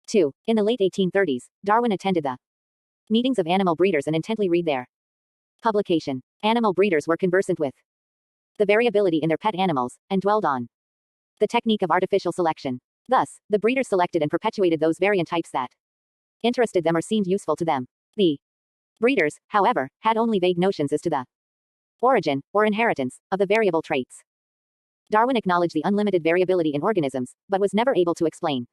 2. In the late 1830s, Darwin attended the meetings of animal breeders and intently read their publication. Animal breeders were conversant with the variability in their pet animals, and dwelled on the technique of artificial selection. Thus, the breeders selected and perpetuated those variant types that interested them or seemed useful to them. The breeders, however, had only vague notions as to the origin, or inheritance, of the variable traits. Darwin acknowledged the unlimited variability in organisms, but was never able to explain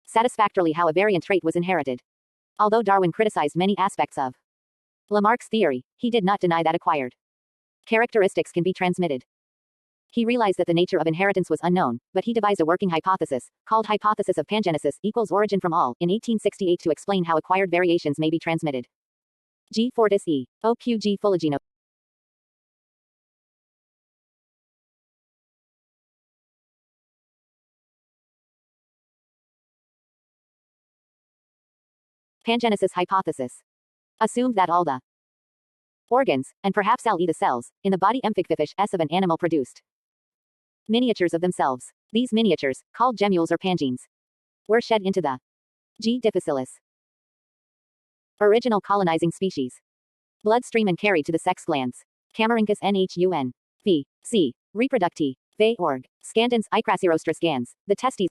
satisfactorily how a variant trait was inherited. Although Darwin criticized many aspects of Lamarck's theory, he did not deny that acquired characteristics can be transmitted. He realized that the nature of inheritance was unknown, but he devised a working hypothesis, called hypothesis of pangenesis equals origin from all, in 1868 to explain how acquired variations may be transmitted. G. Fortis E. O.Q.G. Fuligino. Pangenesis hypothesis assumed that all the organs, and perhaps all the cells, in the body amphibious of an animal produced miniatures of themselves. These miniatures, called gemmules or pangenes, were shed into the G. difficilis original colonizing species bloodstream and carried to the sex glands. Camarhynchus nhun. V. C. Reproducti. Ve. Org. Scandens icrasirostris gans. The testes.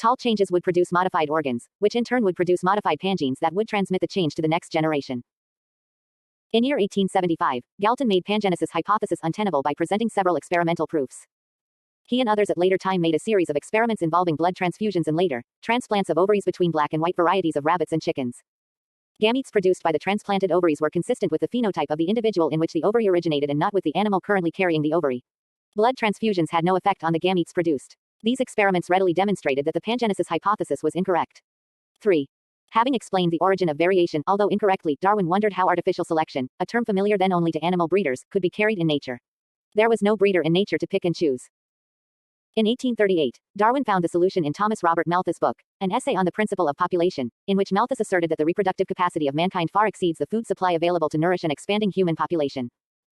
Tall changes would produce modified organs, which in turn would produce modified pangenes that would transmit the change to the next generation. In year 1875, Galton made pangenesis hypothesis untenable by presenting several experimental proofs. He and others at later time made a series of experiments involving blood transfusions and later, transplants of ovaries between black and white varieties of rabbits and chickens. Gametes produced by the transplanted ovaries were consistent with the phenotype of the individual in which the ovary originated and not with the animal currently carrying the ovary. Blood transfusions had no effect on the gametes produced. These experiments readily demonstrated that the pangenesis hypothesis was incorrect. 3. Having explained the origin of variation, although incorrectly, Darwin wondered how artificial selection, a term familiar then only to animal breeders, could be carried in nature. There was no breeder in nature to pick and choose. In 1838, Darwin found the solution in Thomas Robert Malthus' book, An Essay on the Principle of Population, in which Malthus asserted that the reproductive capacity of mankind far exceeds the food supply available to nourish an expanding human population.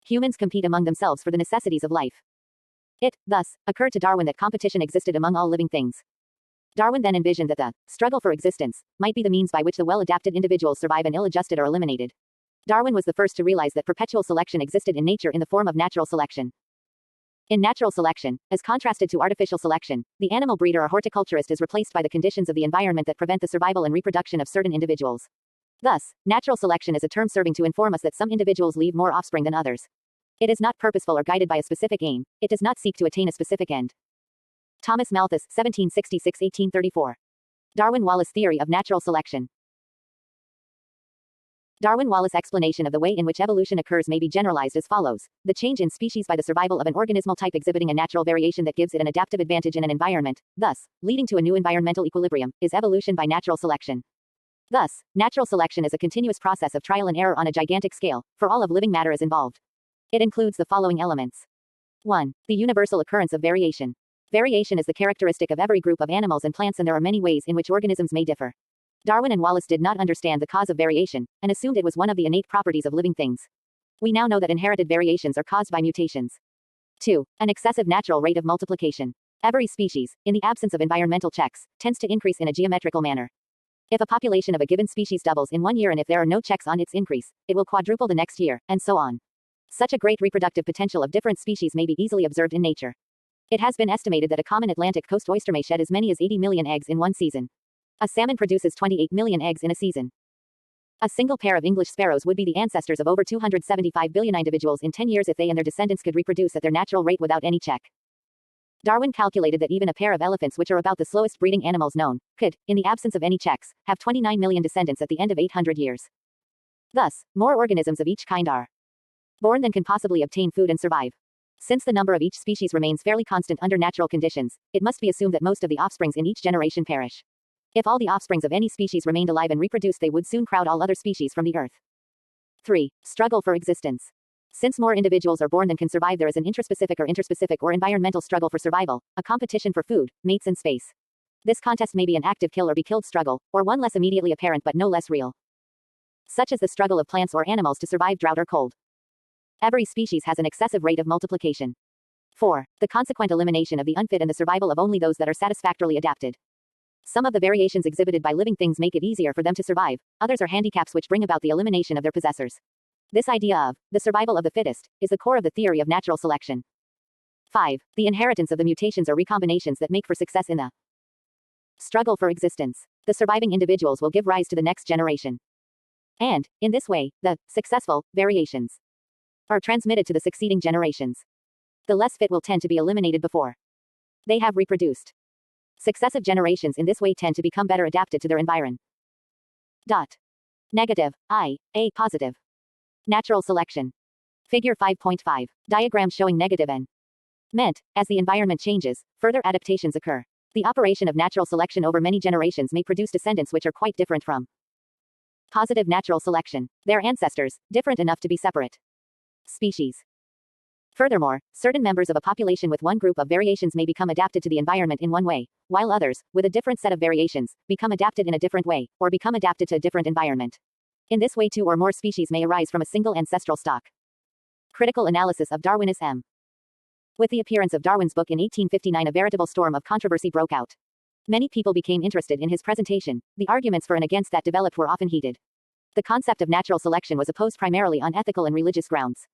Humans compete among themselves for the necessities of life. It, thus, occurred to Darwin that competition existed among all living things. Darwin then envisioned that the struggle for existence might be the means by which the well-adapted individuals survive and ill-adjusted are eliminated. Darwin was the first to realize that perpetual selection existed in nature in the form of natural selection. In natural selection, as contrasted to artificial selection, the animal breeder or horticulturist is replaced by the conditions of the environment that prevent the survival and reproduction of certain individuals. Thus, natural selection is a term serving to inform us that some individuals leave more offspring than others. It is not purposeful or guided by a specific aim. It does not seek to attain a specific end. Thomas Malthus, 1766-1834. Darwin-Wallace theory of natural selection. Darwin-Wallace explanation of the way in which evolution occurs may be generalized as follows. The change in species by the survival of an organismal type exhibiting a natural variation that gives it an adaptive advantage in an environment, thus, leading to a new environmental equilibrium, is evolution by natural selection. Thus, natural selection is a continuous process of trial and error on a gigantic scale, for all of living matter is involved. It includes the following elements. 1. The universal occurrence of variation. Variation is the characteristic of every group of animals and plants, and there are many ways in which organisms may differ. Darwin and Wallace did not understand the cause of variation, and assumed it was one of the innate properties of living things. We now know that inherited variations are caused by mutations. 2. An excessive natural rate of multiplication. Every species, in the absence of environmental checks, tends to increase in a geometrical manner. If a population of a given species doubles in 1 year and if there are no checks on its increase, it will quadruple the next year, and so on. Such a great reproductive potential of different species may be easily observed in nature. It has been estimated that a common Atlantic coast oyster may shed as many as 80 million eggs in one season. A salmon produces 28 million eggs in a season. A single pair of English sparrows would be the ancestors of over 275 billion individuals in 10 years if they and their descendants could reproduce at their natural rate without any check. Darwin calculated that even a pair of elephants, which are about the slowest breeding animals known, could, in the absence of any checks, have 29 million descendants at the end of 800 years. Thus, more organisms of each kind are born than can possibly obtain food and survive. Since the number of each species remains fairly constant under natural conditions, it must be assumed that most of the offsprings in each generation perish. If all the offsprings of any species remained alive and reproduced, they would soon crowd all other species from the earth. 3. Struggle for existence. Since more individuals are born than can survive, there is an intraspecific or environmental struggle for survival, a competition for food, mates and space. This contest may be an active kill or be killed struggle, or one less immediately apparent but no less real. Such as the struggle of plants or animals to survive drought or cold. Every species has an excessive rate of multiplication. 4. The consequent elimination of the unfit and the survival of only those that are satisfactorily adapted. Some of the variations exhibited by living things make it easier for them to survive, others are handicaps which bring about the elimination of their possessors. This idea of the survival of the fittest is the core of the theory of natural selection. 5. The inheritance of the mutations or recombinations that make for success in the struggle for existence. The surviving individuals will give rise to the next generation. And, in this way, the successful variations are transmitted to the succeeding generations. The less fit will tend to be eliminated before they have reproduced. Successive generations in this way tend to become better adapted to their environment. Negative, A positive. Natural selection. Figure 5.5. Diagram showing negative and meant, as the environment changes, further adaptations occur. The operation of natural selection over many generations may produce descendants which are quite different from positive natural selection. Their ancestors, different enough to be separate species. Furthermore, certain members of a population with one group of variations may become adapted to the environment in one way, while others, with a different set of variations, become adapted in a different way, or become adapted to a different environment. In this way, two or more species may arise from a single ancestral stock. Critical analysis of Darwinism. With the appearance of Darwin's book in 1859, a veritable storm of controversy broke out. Many people became interested in his presentation. The arguments for and against that developed were often heated. The concept of natural selection was opposed primarily on ethical and religious grounds.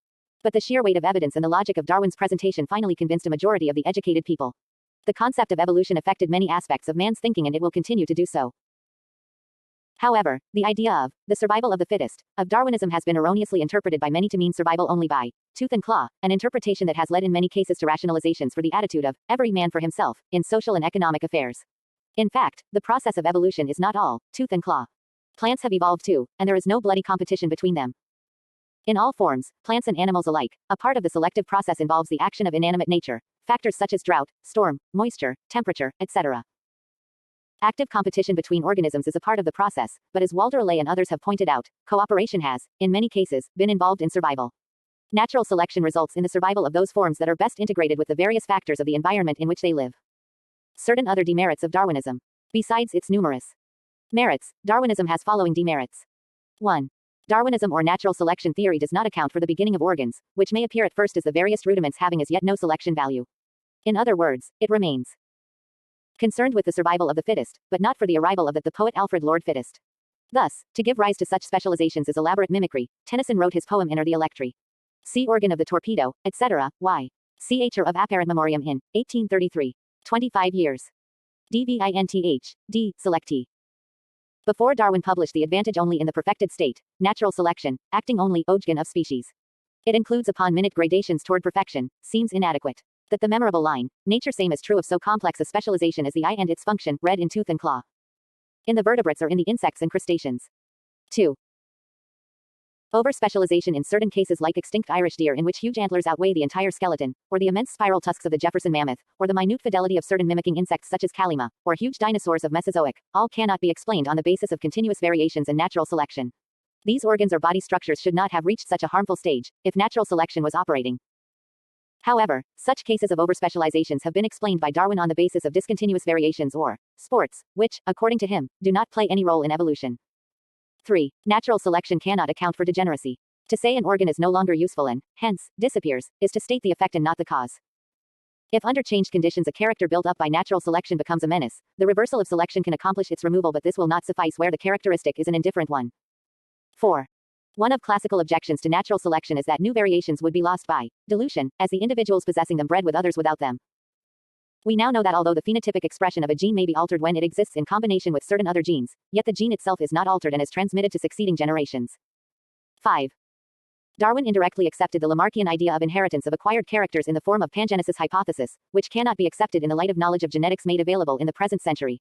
But the sheer weight of evidence and the logic of Darwin's presentation finally convinced a majority of the educated people. The concept of evolution affected many aspects of man's thinking, and it will continue to do so. However, the idea of the survival of the fittest of Darwinism has been erroneously interpreted by many to mean survival only by tooth and claw, an interpretation that has led in many cases to rationalizations for the attitude of every man for himself in social and economic affairs. In fact, the process of evolution is not all tooth and claw. Plants have evolved too, and there is no bloody competition between them. In all forms, plants and animals alike, a part of the selective process involves the action of inanimate nature, factors such as drought, storm, moisture, temperature, etc. Active competition between organisms is a part of the process, but as Walter Ley and others have pointed out, cooperation has, in many cases, been involved in survival. Natural selection results in the survival of those forms that are best integrated with the various factors of the environment in which they live. Certain other demerits of Darwinism. Besides its numerous merits, Darwinism has following demerits. 1. Darwinism or natural selection theory does not account for the beginning of organs, which may appear at first as the various rudiments having as yet no selection value. In other words, it remains concerned with the survival of the fittest, but not for the arrival of the poet Alfred Lord Fittest. Thus, to give rise to such specializations is elaborate mimicry. Tennyson wrote his poem Inner the Electri. See organ of the torpedo, etc. Y. Ch. of Apparent Memoriam in 1833. 25 years. Dvinth. D. Selecti. Before Darwin published The Advantage Only in the Perfected State, Natural Selection, acting only Ogden of species. It includes upon minute gradations toward perfection, seems inadequate. That the memorable line, nature same is true of so complex a specialization as the eye and its function, read in tooth and claw. In the vertebrates or in the insects and crustaceans. 2. Overspecialization in certain cases like extinct Irish deer in which huge antlers outweigh the entire skeleton, or the immense spiral tusks of the Jefferson mammoth, or the minute fidelity of certain mimicking insects such as Kallima, or huge dinosaurs of Mesozoic, all cannot be explained on the basis of continuous variations and natural selection. These organs or body structures should not have reached such a harmful stage, if natural selection was operating. However, such cases of overspecializations have been explained by Darwin on the basis of discontinuous variations or sports, which, according to him, do not play any role in evolution. 3. Natural selection cannot account for degeneracy. To say an organ is no longer useful and, hence, disappears, is to state the effect and not the cause. If under changed conditions a character built up by natural selection becomes a menace, the reversal of selection can accomplish its removal, but this will not suffice where the characteristic is an indifferent one. 4. One of classical objections to natural selection is that new variations would be lost by dilution, as the individuals possessing them bred with others without them. We now know that although the phenotypic expression of a gene may be altered when it exists in combination with certain other genes, yet the gene itself is not altered and is transmitted to succeeding generations. 5. Darwin indirectly accepted the Lamarckian idea of inheritance of acquired characters in the form of pangenesis hypothesis, which cannot be accepted in the light of knowledge of genetics made available in the present century.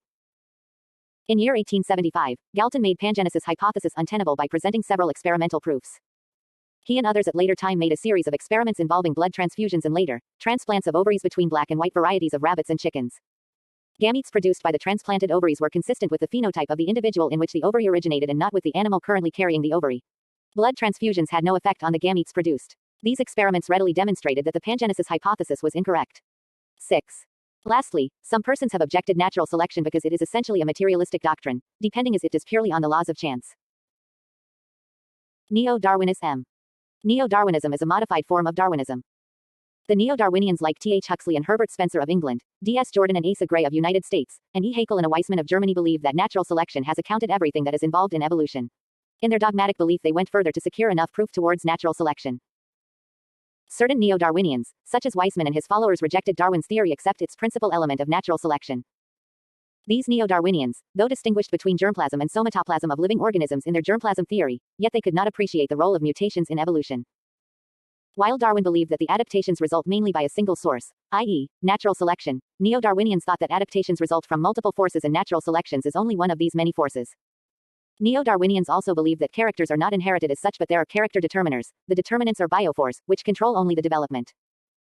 In year 1875, Galton made pangenesis hypothesis untenable by presenting several experimental proofs. He and others at later time made a series of experiments involving blood transfusions and later, transplants of ovaries between black and white varieties of rabbits and chickens. Gametes produced by the transplanted ovaries were consistent with the phenotype of the individual in which the ovary originated and not with the animal currently carrying the ovary. Blood transfusions had no effect on the gametes produced. These experiments readily demonstrated that the pangenesis hypothesis was incorrect. 6. Lastly, some persons have objected natural selection because it is essentially a materialistic doctrine, depending as it does purely on the laws of chance. Neo-Darwinism. Neo-Darwinism is a modified form of Darwinism. The Neo-Darwinians like T. H. Huxley and Herbert Spencer of England, D. S. Jordan and Asa Gray of United States, and E. Haeckel and A. Weissman of Germany believe that natural selection has accounted everything that is involved in evolution. In their dogmatic belief they went further to secure enough proof towards natural selection. Certain Neo-Darwinians, such as Weissman and his followers, rejected Darwin's theory except its principal element of natural selection. These Neo-Darwinians, though distinguished between germplasm and somatoplasm of living organisms in their germplasm theory, yet they could not appreciate the role of mutations in evolution. While Darwin believed that the adaptations result mainly by a single source, i.e., natural selection, Neo-Darwinians thought that adaptations result from multiple forces and natural selections is only one of these many forces. Neo-Darwinians also believe that characters are not inherited as such but there are character determiners, the determinants or biophores, which control only the development.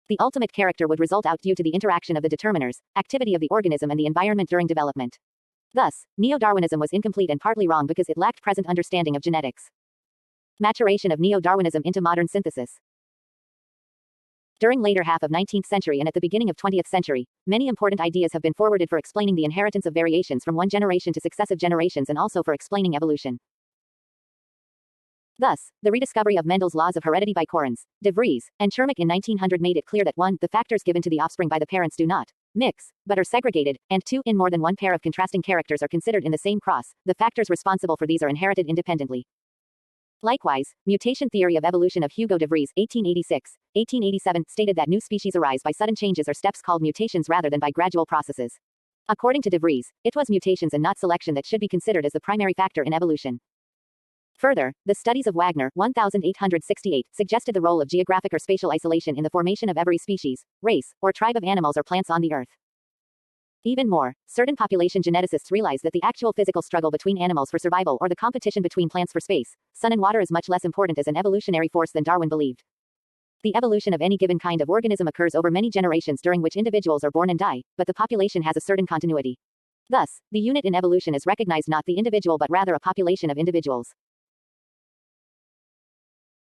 The ultimate character would result out due to the interaction of the determiners, activity of the organism and the environment during development. Thus, Neo-Darwinism was incomplete and partly wrong because it lacked present understanding of genetics. Maturation of Neo-Darwinism into modern synthesis. During later half of 19th century and at the beginning of 20th century, many important ideas have been forwarded for explaining the inheritance of variations from one generation to successive generations and also for explaining evolution. Thus, the rediscovery of Mendel's laws of heredity by Correns, de Vries, and Chirmich in 1900 made it clear that 1. The factors given to the offspring by the parents do not mix, but are segregated, and 2. In more than one pair of contrasting characters are considered in the same cross, the factors responsible for these are inherited independently. Likewise, mutation theory of evolution of Hugo de Vries 1886-1887 stated that new species arise by sudden changes or steps called mutations rather than by gradual processes. According to de Vries, it was mutations and not selection that should be considered as the primary factor in evolution. Further, the studies of Wagner 1868 suggested the role of geographic or spatial isolation in the formation of every species, race, or tribe of animals or plants on the Earth. Even more, certain population geneticists realize that the actual physical struggle between animals for survival or the competition between plants for space, sun and water is much less important as an evolutionary force than Darwin believed. The evolution of any given kind of organism occurs over many generations during which individuals are born and die, but the population has a certain continuity. Thus, the unit in evolution is recognized not the individual but rather a population of individuals.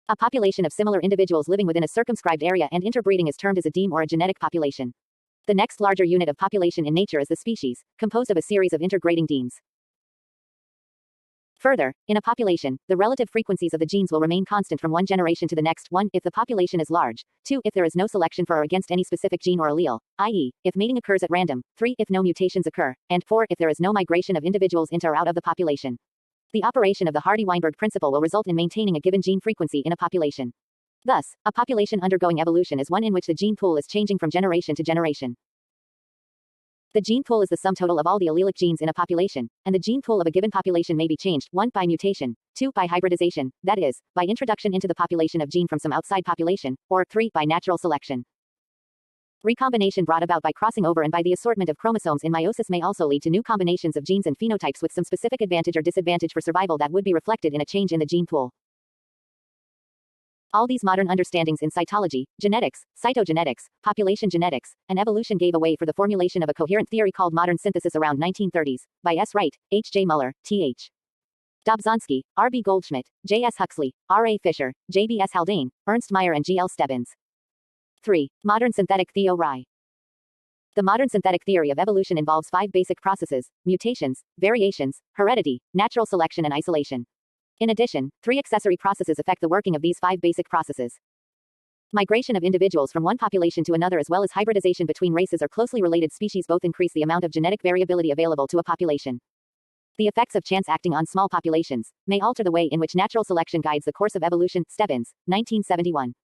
A population of similar individuals living within a circumscribed area and interbreeding is termed as a deme or a genetic population. The next larger unit of population in nature is the species, composed of a series of intergrading demes. Further, in a population, the relative frequencies of the genes will remain constant from one generation to the next. 1. If the population is large. 2. If there is no selection for or against any specific gene or allele, i.e., if mating occurs at random. 3. If no mutations occur. And 4. If there is no migration of individuals into or out of the population. The operation of the Hardy-Weinberg principle will result in maintaining a given gene frequency in a population. Thus, a population undergoing evolution is one in which the gene pool is changing from generation to generation. The gene pool is the sum total of all the allelic genes in a population, and the gene pool of a given population may be changed, 1. By mutation, 2. By hybridization, that is, by introduction into the population of gene from some outside population, or 3. By natural selection. Recombination brought about by crossing over and by the assortment of chromosomes in meiosis may also lead to new combinations of genes and phenotypes with some specific advantage or disadvantage for survival that would be reflected in a change in the gene pool. All these modern understandings in cytology, genetics, cytogenetics, population genetics, and evolution gave way for the formulation of a coherent theory called modern synthesis around 1930s, by S. Wright, H. J. Muller, T. H. Dobzhansky, R. B. Goldschmidt, J. S. Huxley, R. A. Fisher, J. B. S. Haldane, Ernst Mayr and G. L. Stebbins. 3. Modern synthetic theory. The modern synthetic theory of evolution involves 5 basic processes: mutations, variations, heredity, natural selection and isolation. In addition, 3 accessory processes affect the working of these 5 basic processes. Migration of individuals from one population to another as well as hybridization between races or closely related species both increase the amount of genetic variability available to a population. The effects of chance acting on small populations may alter the way in which natural selection guides the course of evolution. Stebbins, 1971.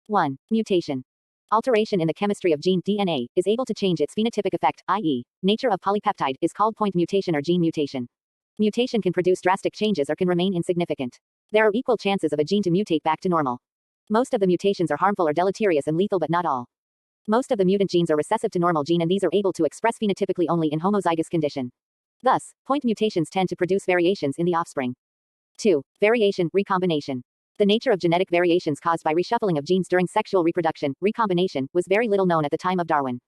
1. Mutation. Alteration in the chemistry of gene DNA is able to change its phenotypic effect, i.e., nature of polypeptide, is called point mutation or gene mutation. Mutation can produce drastic changes or can remain insignificant. There are equal chances of a gene to mutate back to normal. Most of the mutations are harmful or deleterious and lethal but not all. Most of the mutant genes are recessive to normal gene and these are able to express phenotypically only in homozygous condition. Thus, point mutations tend to produce variations in the offspring. 2. Variation, recombination. The nature of genetic variations caused by reshuffling of genes during sexual reproduction, recombination, was very little known at the time of Darwin.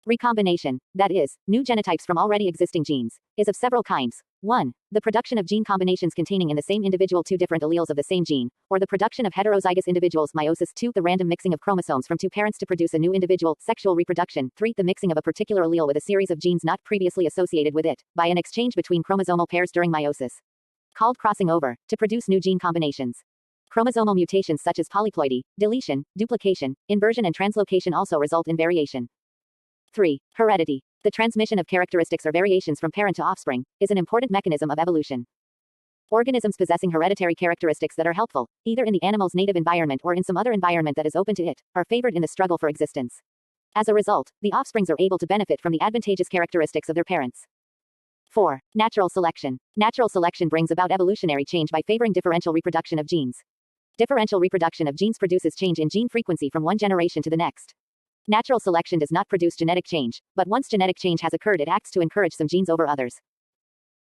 Recombination, that is, new genotypes from already existing genes, is of several kinds. 1. The production of gene combinations containing in the same individual two different alleles of the same gene, or the production of heterozygous individuals. Meiosis. 2. The random mixing of chromosomes from two parents to produce a new individual. Sexual reproduction. 3. The mixing of a particular allele with a series of genes not previously associated with it, by an exchange between chromosomal pairs during meiosis, called crossing over, to produce new gene combinations. Chromosomal mutations such as polyploidy, deletion, duplication, inversion and translocation also result in variation. 3. Heredity. The transmission of characteristics or variations from parent to offspring is an important mechanism of evolution. Organisms possessing hereditary characteristics that are helpful, either in the animal's native environment or in some other environment that is open to it, are favored in the struggle for existence. As a result, the offsprings are able to benefit from the advantageous characteristics of their parents. 4. Natural selection. Natural selection brings about evolutionary change by favoring differential reproduction of genes. Differential reproduction of genes produces change in gene frequency from one generation to the next. Natural selection does not produce genetic change, but once genetic change has occurred, it acts to encourage some genes over others.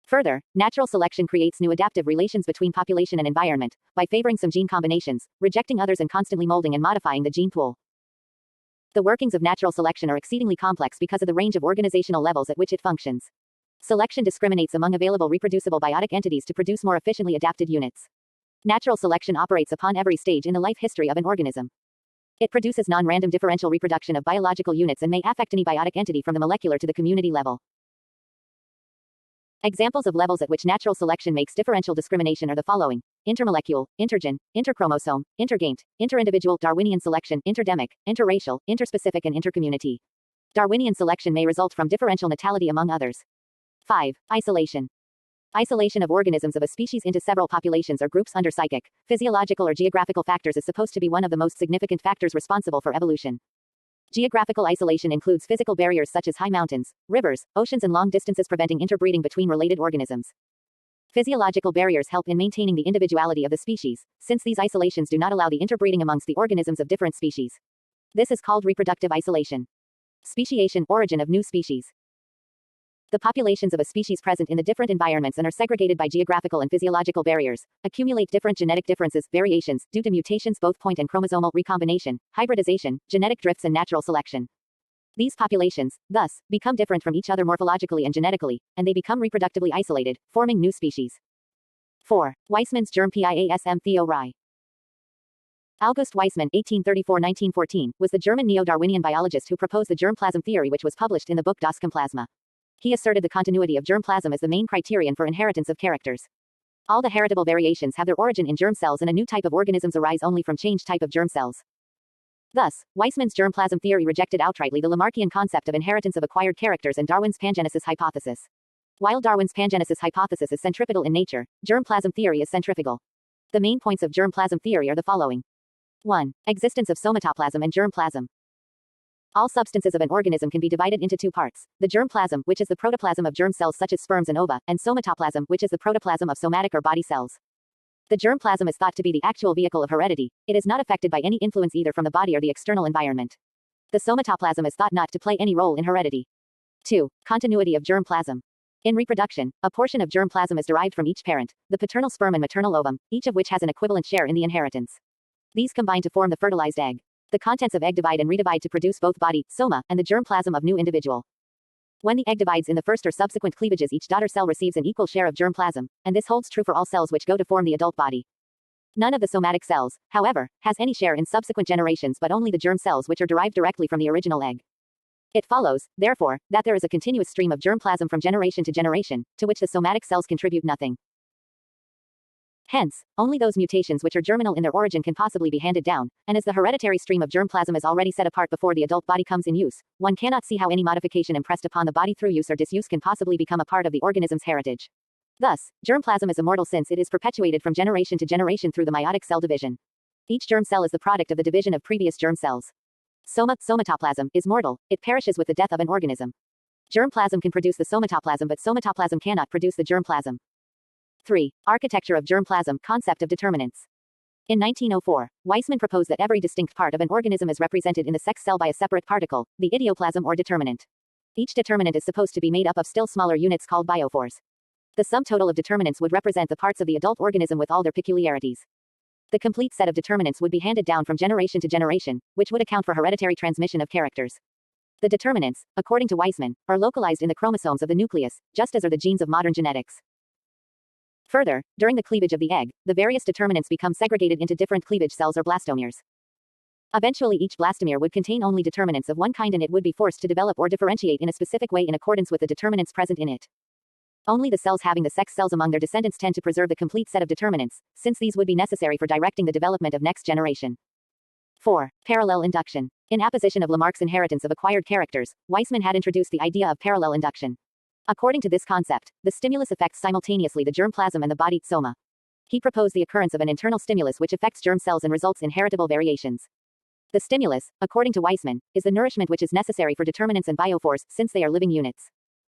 Further, natural selection creates new adaptive relations between population and environment, by favoring some gene combinations, rejecting others, and constantly molding and modifying the gene pool. The workings of natural selection are exceedingly complex because of the range of organizational levels at which it functions. Selection discriminates among available reproducible biotic entities to produce more efficiently adapted units. Natural selection operates upon every stage in the life history of an organism. It produces non-random differential reproduction of biological units and may affect any biotic entity from the molecular to the community level. Examples of levels at which natural selection makes differential discrimination are the following: intermolecule, intergen, interchromosome, intergamet, interindividual, Darwinian selection, interdemic, interracial, interspecific, and intercommunity. Darwinian selection may result from differential natality among others. 5. Isolation. Isolation of organisms of a species into several populations or groups under psychic, physiological, or geographical factors is supposed to be one of the most significant factors responsible for evolution. Geographical isolation includes physical barriers such as high mountains, rivers, oceans, and long distances preventing interbreeding between related organisms. Physiological barriers help in maintaining the individuality of the species, since these isolations do not allow the interbreeding amongst the organisms of different species. This is called reproductive isolation. Speciation, origin of new species. The populations of a species present in the different environments and are segregated by geographical and physiological barriers, accumulate different genetic differences, variations, due to mutations, both point and chromosomal recombination, hybridization, genetic drifts, and natural selection. These populations, thus, become different from each other morphologically and genetically, and they become reproductively isolated, forming new species. 4. Weismann's germ PIASM theory. August Weismann, 1834-1914, was the German neo-Darwinian biologist who proposed the germplasm theory, which was published in the book Das Chemplasma. He asserted the continuity of germplasm as the main criterion for inheritance of characters. All the heritable variations have their origin in germ cells, and a new type of organisms arise only from changed type of germ cells. Thus, Weismann's germplasm theory rejected outrightly the Lamarckian concept of inheritance of acquired characters and Darwin's pangenesis hypothesis. While Darwin's pangenesis hypothesis is centripetal in nature, germplasm theory is centrifugal. The main points of germplasm theory are the following. 1. Existence of somatoplasm and germplasm. All substances of an organism can be divided into two parts: the germplasm, which is the protoplasm of germ cells such as sperms and ova, and somatoplasm, which is the protoplasm of somatic or body cells. The germplasm is thought to be the actual vehicle of heredity. It is not affected by any influence either from the body or the external environment. The somatoplasm is thought not to play any role in heredity. 2. Continuity of germplasm. In reproduction, a portion of germplasm is derived from each parent, the paternal sperm and maternal ovum, each of which has an equivalent share in the inheritance. These combine to form the fertilized egg. The contents of egg divide and redivide to produce both body, soma, and the germplasm of new individual. When the egg divides in the first or subsequent cleavages, each daughter cell receives an equal share of germplasm, and this holds true for all cells which go to form the adult body. None of the somatic cells, however, has any share in subsequent generations, but only the germ cells which are derived directly from the original egg. It follows, therefore, that there is a continuous stream of germplasm from generation to generation, to which the somatic cells contribute nothing. Hence, only those mutations which are germinal in their origin can possibly be handed down, and as the hereditary stream of germplasm is already set apart before the adult body comes in use, one cannot see how any modification impressed upon the body through use or disuse can possibly become a part of the organism's heritage. Thus, germplasm is immortal since it is perpetuated from generation to generation through the meiotic cell division. Each germ cell is the product of the division of previous germ cells. Somatoplasm is mortal, it perishes with the death of an organism. Germplasm can produce the somatoplasm, but somatoplasm cannot produce the germplasm. 3. Architecture of germplasm, concept of determinants. In 1904, Weismann proposed that every distinct part of an organism is represented in the sex cell by a separate particle, the idioplasm or determinant. Each determinant is supposed to be made up of still smaller units called biophores. The sum total of determinants would represent the parts of the adult organism with all their peculiarities. The complete set of determinants would be handed down from generation to generation, which would account for hereditary transmission of characters. The determinants, according to Weismann, are localized in the chromosomes of the nucleus, just as are the genes of modern genetics. Further, during the cleavage of the egg, the various determinants become segregated into different cleavage cells or blastomeres. Eventually each blastomere would contain only determinants of one kind and it would be forced to develop or differentiate in a specific way in accordance with the determinants present in it. Only the cells having the sex cells among their descendants tend to preserve the complete set of determinants, since these would be necessary for directing the development of next generation. 4. Parallel induction. In apposition of Lamarck's inheritance of acquired characters, Weismann had introduced the idea of parallel induction. According to this concept, the stimulus affects simultaneously the germplasm and the body soma. He proposed the occurrence of an internal stimulus which affects germ cells and results in heritable variations. The stimulus, according to Weismann, is the nourishment which is necessary for determinants and biophores, since they are living units.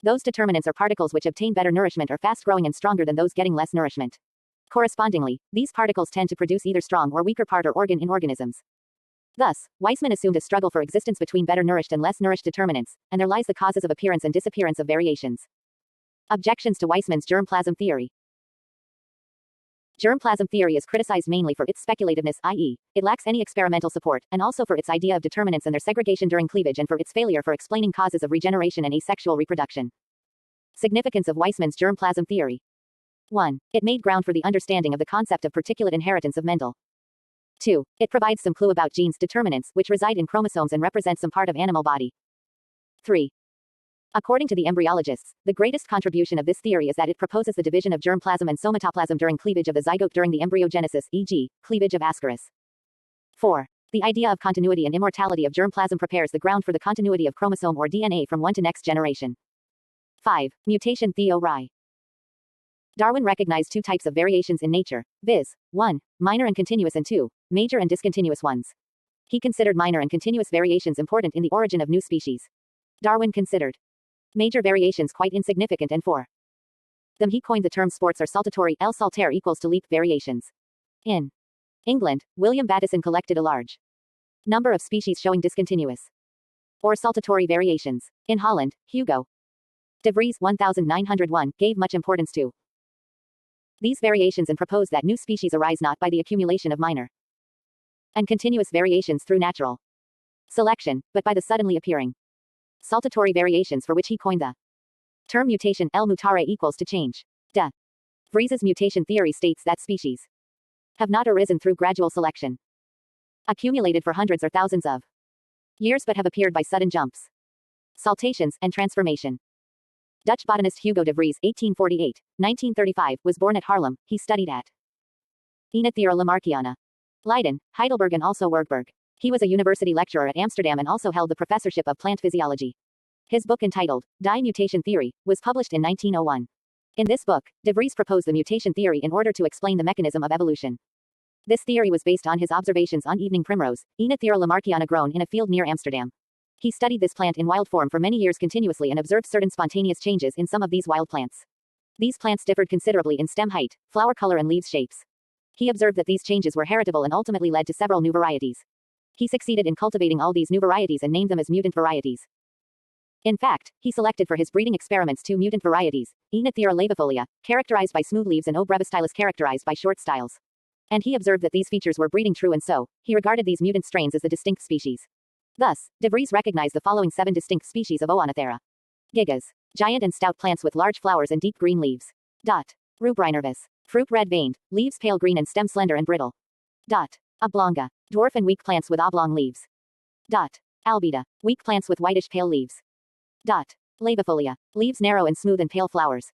Those determinants are particles which obtain better nourishment are fast-growing and stronger than those getting less nourishment. Correspondingly, these particles tend to produce either strong or weaker part or organ in organisms. Thus, Weismann assumed a struggle for existence between better nourished and less nourished determinants, and there lies the causes of appearance and disappearance of variations. Objections to Weismann's germplasm theory. Germplasm theory is criticized mainly for its speculativeness, i.e., it lacks any experimental support, and also for its idea of determinants and their segregation during cleavage and for its failure for explaining causes of regeneration and asexual reproduction. Significance of Weismann's germplasm theory. 1. It made ground for the understanding of the concept of particulate inheritance of Mendel. 2. It provides some clue about genes determinants which reside in chromosomes and represent some part of animal body. 3. According to the embryologists, the greatest contribution of this theory is that it proposes the division of germplasm and somatoplasm during cleavage of the zygote during the embryogenesis, e.g., cleavage of Ascaris. 4. The idea of continuity and immortality of germplasm prepares the ground for the continuity of chromosome or DNA from one to next generation. 5. Mutation theory. Darwin recognized two types of variations in nature, viz. 1. Minor and continuous and 2. Major and discontinuous ones. He considered minor and continuous variations important in the origin of new species. Darwin considered major variations quite insignificant and for them he coined the term sports or saltatory, L saltare equals to leap variations. In England, William Bateson collected a large number of species showing discontinuous or saltatory variations. In Holland, Hugo de Vries 1901 gave much importance to these variations and proposed that new species arise not by the accumulation of minor and continuous variations through natural selection, but by the suddenly appearing saltatory variations for which he coined the term mutation, L mutare equals to change. De Vries's mutation theory states that species have not arisen through gradual selection, accumulated for hundreds or thousands of years but have appeared by sudden jumps, saltations, and transformation. Dutch botanist Hugo de Vries, 1848-1935, was born at Haarlem. He studied at Oenothera lamarckiana, Leiden, Heidelberg and also Würzburg. He was a university lecturer at Amsterdam and also held the professorship of plant physiology. His book entitled Die Mutation Theory was published in 1901. In this book, de Vries proposed the mutation theory in order to explain the mechanism of evolution. This theory was based on his observations on evening primrose, Oenothera lamarckiana, grown in a field near Amsterdam. He studied this plant in wild form for many years continuously and observed certain spontaneous changes in some of these wild plants. These plants differed considerably in stem height, flower color and leaves shapes. He observed that these changes were heritable and ultimately led to several new varieties. He succeeded in cultivating all these new varieties and named them as mutant varieties. In fact, he selected for his breeding experiments two mutant varieties, Oenothera laevifolia, characterized by smooth leaves, and O. brevistylus, characterized by short styles. And he observed that these features were breeding true, and so he regarded these mutant strains as the distinct species. Thus, de Vries recognized the following 7 distinct species of Oenothera. Gigas. Giant and stout plants with large flowers and deep green leaves. Rubreinervis. Fruit red-veined, leaves pale green and stem slender and brittle. Oblonga. Dwarf and weak plants with oblong leaves. Albida. Weak plants with whitish pale leaves. Laevifolia. Leaves narrow and smooth and pale flowers.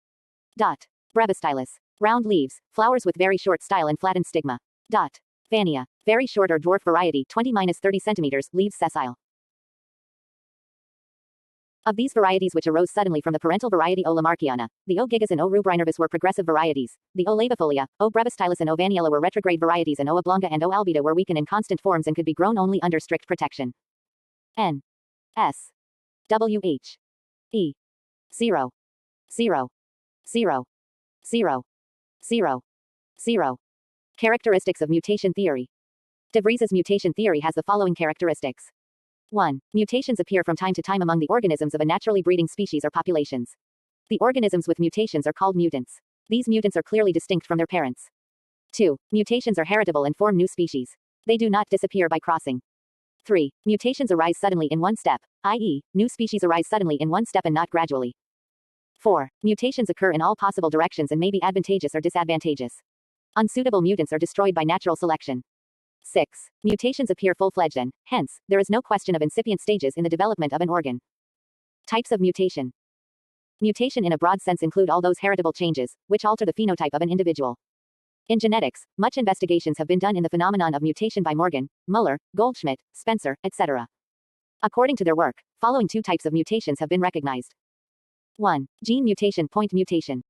Brevistylus. Round leaves, flowers with very short style and flattened stigma. Vania. Very short or dwarf variety, 20-30 centimeters, leaves sessile. Of these varieties which arose suddenly from the parental variety O. lamarckiana, the O. gigas and O. rubreinervis were progressive varieties. The O. laevifolia, O. brevistylus and O. vaniella were retrograde varieties, and O. oblonga and O. albida were weak and inconstant forms and could be grown only under strict protection. N. S. W. H. E. 0. 0. 0. 0. 0. 0. Characteristics of mutation theory. De Vries's mutation theory has the following characteristics. 1. Mutations appear from time to time among the organisms of a naturally breeding species or populations. The organisms with mutations are called mutants. These mutants are clearly distinct from their parents. 2. Mutations are heritable and form new species. They do not disappear by crossing. 3. Mutations arise suddenly in one step, i.e., new species arise suddenly in one step and not gradually. 4. Mutations occur in all possible directions and may be advantageous or disadvantageous. Unsuitable mutants are destroyed by natural selection. 6. Mutations appear full-fledged and, hence, there is no question of incipient stages in the development of an organ. Types of mutation. Mutation in a broad sense include all those heritable changes, which alter the phenotype of an individual. In genetics, much investigations have been done in the phenomenon of mutation by Morgan, Muller, Goldschmidt, Spencer, etc. According to their work, following two types of mutations have been recognized. 1. Gene mutation, point mutation.